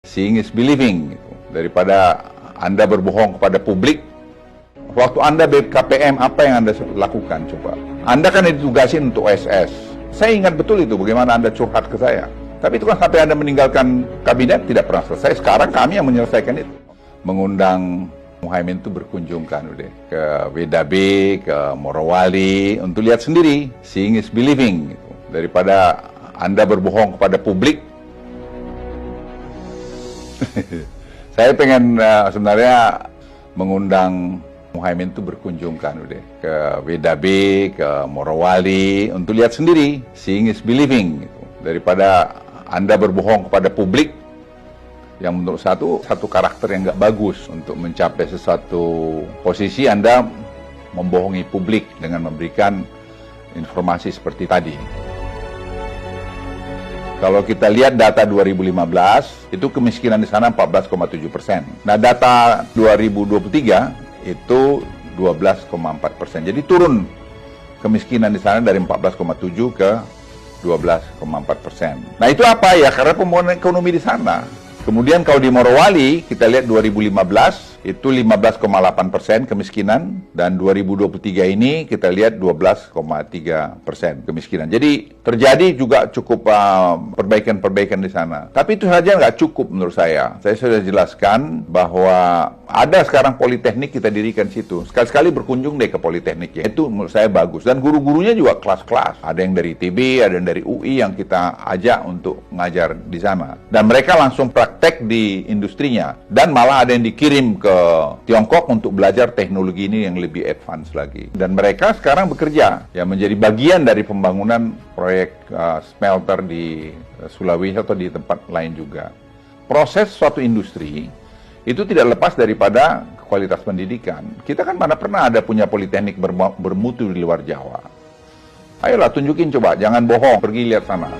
Seeing is believing, gitu. Daripada Anda berbohong kepada publik. Waktu Anda BKPM, apa yang Anda lakukan? Coba. Anda kan ditugasin untuk OSS. Saya ingat betul itu, bagaimana Anda curhat ke saya. Tapi itu kan sampai Anda meninggalkan kabinet, tidak pernah selesai. Sekarang kami yang menyelesaikan itu. Mengundang Muhaimin itu berkunjung kan, udah ke WDB, ke Morowali, untuk lihat sendiri. Seeing is believing, gitu. Daripada Anda berbohong kepada publik. Saya pengen sebenarnya mengundang Muhaimin itu berkunjung kan, udah ke WDB, ke Morowali, untuk lihat sendiri. Seeing is believing, gitu. Daripada Anda berbohong kepada publik, yang menurut satu karakter yang nggak bagus untuk mencapai sesuatu posisi. Anda membohongi publik dengan memberikan informasi seperti tadi. Kalau kita lihat data 2015, itu kemiskinan di sana 14,7%. Nah, data 2023 itu 12,4%. Jadi turun kemiskinan di sana dari 14,7 ke 12,4%. Nah, itu apa ya? Karena pembangunan ekonomi di sana. Kemudian kalau di Morowali, kita lihat 2015 itu 15,8% kemiskinan, dan 2023 ini kita lihat 12,3% kemiskinan. Jadi terjadi juga cukup perbaikan-perbaikan di sana. Tapi itu saja nggak cukup menurut saya. Saya sudah jelaskan bahwa ada sekarang politeknik kita dirikan situ. Sekali-sekali berkunjung deh ke politeknik ya. Itu menurut saya bagus. Dan guru-gurunya juga kelas-kelas. Ada yang dari ITB, ada yang dari UI yang kita ajak untuk ngajar di sana. Dan mereka langsung praktek di industrinya. Dan malah ada yang dikirim ke Tiongkok untuk belajar teknologi ini yang lebih advance lagi. Dan mereka sekarang bekerja ya menjadi bagian dari pembangunan proyek smelter di Sulawesi atau di tempat lain juga. Proses suatu industri itu tidak lepas daripada kualitas pendidikan. Kita kan mana pernah ada punya politeknik bermutu di luar Jawa. Ayolah tunjukin coba, jangan bohong, pergi lihat sana.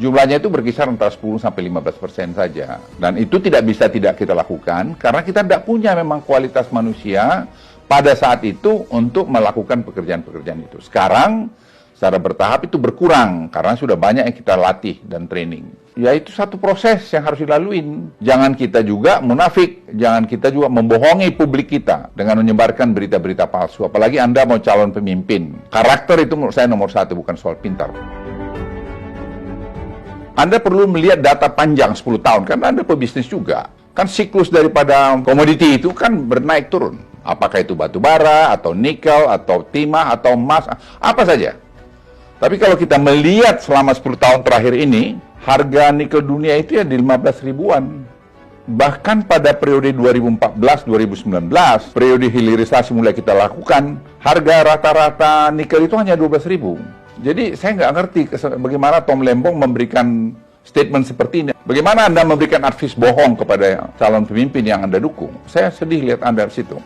Jumlahnya itu berkisar antara 10-15% saja. Dan itu tidak bisa tidak kita lakukan, karena kita tidak punya memang kualitas manusia pada saat itu untuk melakukan pekerjaan-pekerjaan itu. Sekarang, secara bertahap itu berkurang, karena sudah banyak yang kita latih dan training. Ya itu satu proses yang harus dilaluin. Jangan kita juga munafik, jangan kita juga membohongi publik kita dengan menyebarkan berita-berita palsu. Apalagi Anda mau calon pemimpin. Karakter itu menurut saya nomor satu, bukan soal pintar. Anda perlu melihat data panjang 10 tahun, karena Anda pebisnis juga. Kan siklus daripada komoditi itu kan bernaik turun. Apakah itu batu bara, atau nikel, atau timah, atau emas, apa saja. Tapi kalau kita melihat selama 10 tahun terakhir ini, harga nikel dunia itu ya di 15 ribuan. Bahkan pada periode 2014-2019, periode hilirisasi mulai kita lakukan, harga rata-rata nikel itu hanya 12 ribu. Jadi saya nggak ngerti bagaimana Tom Lembong memberikan statement seperti ini. Bagaimana Anda memberikan advies bohong kepada calon pemimpin yang Anda dukung. Saya sedih lihat Anda di situ.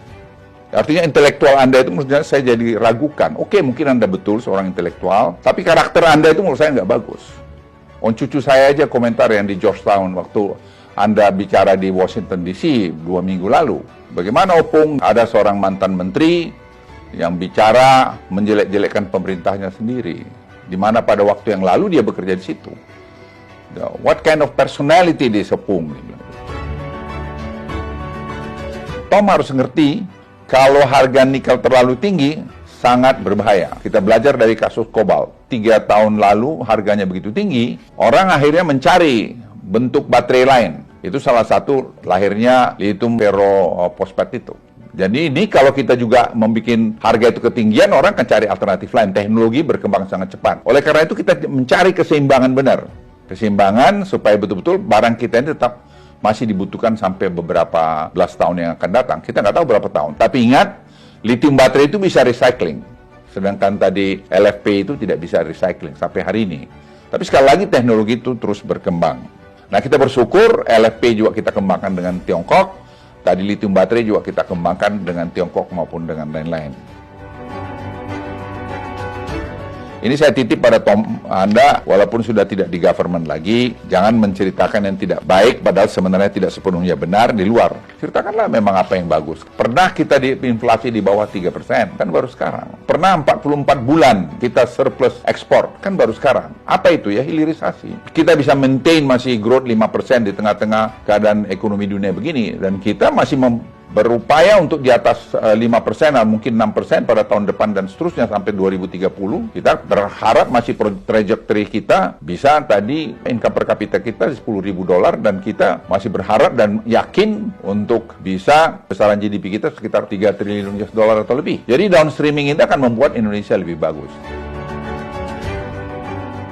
Artinya intelektual Anda itu menurut saya jadi ragukan. Oke, mungkin Anda betul seorang intelektual, tapi karakter Anda itu menurut saya nggak bagus. Cucu saya aja komentar yang di Georgetown waktu Anda bicara di Washington DC 2 minggu lalu. Bagaimana Opung ada seorang mantan menteri yang bicara menjelek-jelekkan pemerintahnya sendiri, di mana pada waktu yang lalu dia bekerja di situ. What kind of personality this Opung? Tom harus ngerti, kalau harga nikel terlalu tinggi, sangat berbahaya. Kita belajar dari kasus kobalt. 3 tahun lalu harganya begitu tinggi, orang akhirnya mencari bentuk baterai lain. Itu salah satu lahirnya lithium ferrophosphate itu. Jadi ini kalau kita juga membuat harga itu ketinggian, orang akan cari alternatif lain. Teknologi berkembang sangat cepat. Oleh karena itu kita mencari keseimbangan benar. Keseimbangan supaya betul-betul barang kita ini tetap masih dibutuhkan sampai beberapa belas tahun yang akan datang. Kita nggak tahu berapa tahun. Tapi ingat, lithium baterai itu bisa recycling. Sedangkan tadi LFP itu tidak bisa recycling sampai hari ini. Tapi sekali lagi teknologi itu terus berkembang. Nah, kita bersyukur LFP juga kita kembangkan dengan Tiongkok. Tadi lithium baterai juga kita kembangkan dengan Tiongkok maupun dengan lain-lain. Ini saya titip pada Anda, walaupun sudah tidak di government lagi, jangan menceritakan yang tidak baik, padahal sebenarnya tidak sepenuhnya benar di luar. Ceritakanlah memang apa yang bagus. Pernah kita di inflasi di bawah 3%, kan baru sekarang. Pernah 44 bulan kita surplus ekspor, kan baru sekarang. Apa itu ya? Hilirisasi. Kita bisa maintain masih growth 5% di tengah-tengah keadaan ekonomi dunia begini, dan kita masih berupaya untuk di atas 5%, mungkin 6% pada tahun depan dan seterusnya sampai 2030. Kita berharap masih trajectory kita bisa tadi income per kapita kita $10.000 dan kita masih berharap dan yakin untuk bisa besaran GDP kita sekitar $3 triliun atau lebih. Jadi downstreaming ini akan membuat Indonesia lebih bagus.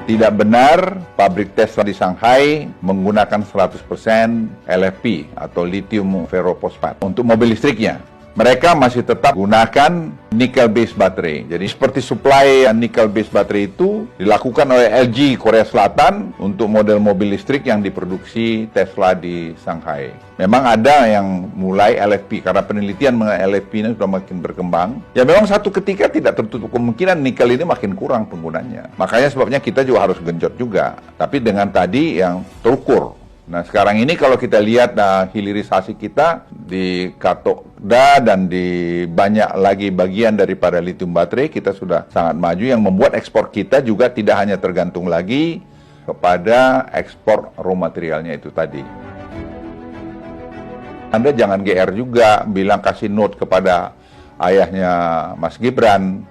Tidak benar pabrik Tesla di Shanghai menggunakan 100% LFP atau lithium ferrofosfat untuk mobil listriknya. Mereka masih tetap gunakan nickel-based baterai. Jadi seperti supply nickel-based baterai itu dilakukan oleh LG Korea Selatan untuk model mobil listrik yang diproduksi Tesla di Shanghai. Memang ada yang mulai LFP, karena penelitian mengenai LFP ini sudah makin berkembang. Ya memang satu ketika tidak tertutup kemungkinan nikel ini makin kurang penggunanya. Makanya sebabnya kita juga harus genjot juga. Tapi dengan tadi yang terukur. Nah sekarang ini kalau kita lihat hilirisasi kita di katoda dan di banyak lagi bagian daripada lithium baterai, kita sudah sangat maju yang membuat ekspor kita juga tidak hanya tergantung lagi kepada ekspor raw materialnya itu tadi. Anda jangan GR juga bilang kasih note kepada ayahnya Mas Gibran.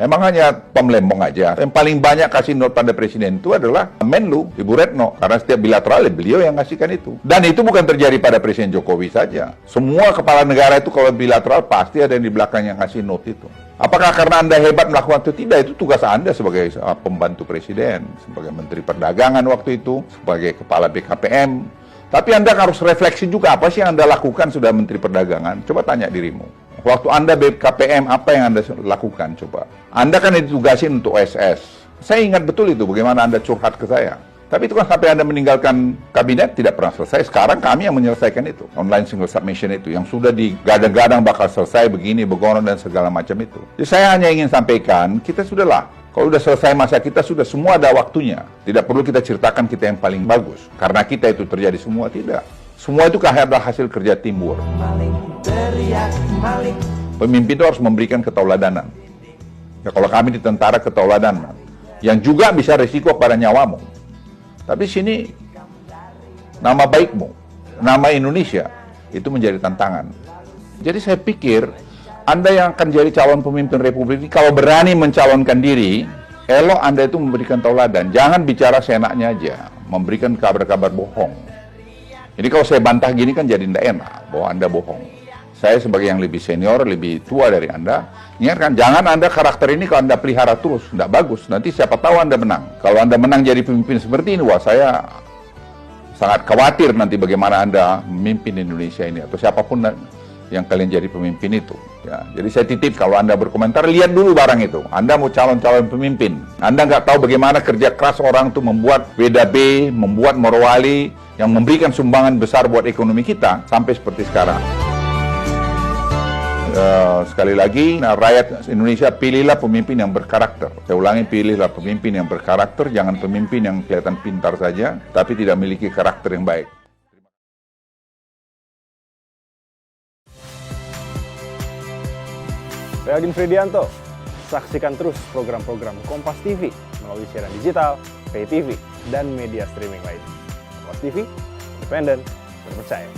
Emang hanya pemlembong aja. Yang paling banyak kasih note pada presiden itu adalah Menlu, Ibu Retno. Karena setiap bilateral beliau yang ngasihkan itu. Dan itu bukan terjadi pada Presiden Jokowi saja. Semua kepala negara itu kalau bilateral pasti ada yang di belakang yang ngasih note itu. Apakah karena Anda hebat melakukan itu? Tidak, itu tugas Anda sebagai pembantu presiden, sebagai Menteri Perdagangan waktu itu, sebagai Kepala BKPM. Tapi Anda harus refleksi juga apa sih yang Anda lakukan sudah Menteri Perdagangan. Coba tanya dirimu. Waktu Anda BKPM, apa yang Anda lakukan? Coba. Anda kan ditugasin untuk OSS. Saya ingat betul itu, bagaimana Anda curhat ke saya. Tapi itu kan sampai Anda meninggalkan kabinet, tidak pernah selesai. Sekarang kami yang menyelesaikan itu. Online single submission itu, yang sudah digadang-gadang bakal selesai begini, begono, dan segala macam itu. Jadi saya hanya ingin sampaikan, kita sudahlah. Kalau sudah selesai masa kita, sudah semua ada waktunya. Tidak perlu kita ceritakan kita yang paling bagus. Karena kita itu terjadi semua, tidak. Semua itu adalah hasil kerja teamwork. Pemimpin itu harus memberikan ketauladanan. Ya, kalau kami di tentara ketauladanan, yang juga bisa risiko pada nyawamu. Tapi sini nama baikmu, nama Indonesia itu menjadi tantangan. Jadi saya pikir Anda yang akan jadi calon pemimpin Republik ini, kalau berani mencalonkan diri, elok Anda itu memberikan tauladan. Jangan bicara seenaknya aja, memberikan kabar-kabar bohong. Jadi kalau saya bantah gini kan jadi tidak enak bahwa Anda bohong. Saya sebagai yang lebih senior, lebih tua dari Anda, ingatkan, jangan Anda karakter ini kalau Anda pelihara terus, tidak bagus. Nanti siapa tahu Anda menang. Kalau Anda menang jadi pemimpin seperti ini, wah saya sangat khawatir nanti bagaimana Anda memimpin Indonesia ini, atau siapapun yang kalian jadi pemimpin itu. Ya, jadi saya titip kalau Anda berkomentar, lihat dulu barang itu. Anda mau calon-calon pemimpin. Anda nggak tahu bagaimana kerja keras orang itu membuat WDB, membuat Morowali, yang memberikan sumbangan besar buat ekonomi kita, sampai seperti sekarang. Sekali lagi, rakyat Indonesia, pilihlah pemimpin yang berkarakter. Saya ulangi, pilihlah pemimpin yang berkarakter, jangan pemimpin yang kelihatan pintar saja, tapi tidak memiliki karakter yang baik. Saya Agin Fridianto. Saksikan terus program-program Kompas TV melalui siaran digital, pay TV, dan media streaming lainnya. Kompas TV, independen, terpercaya.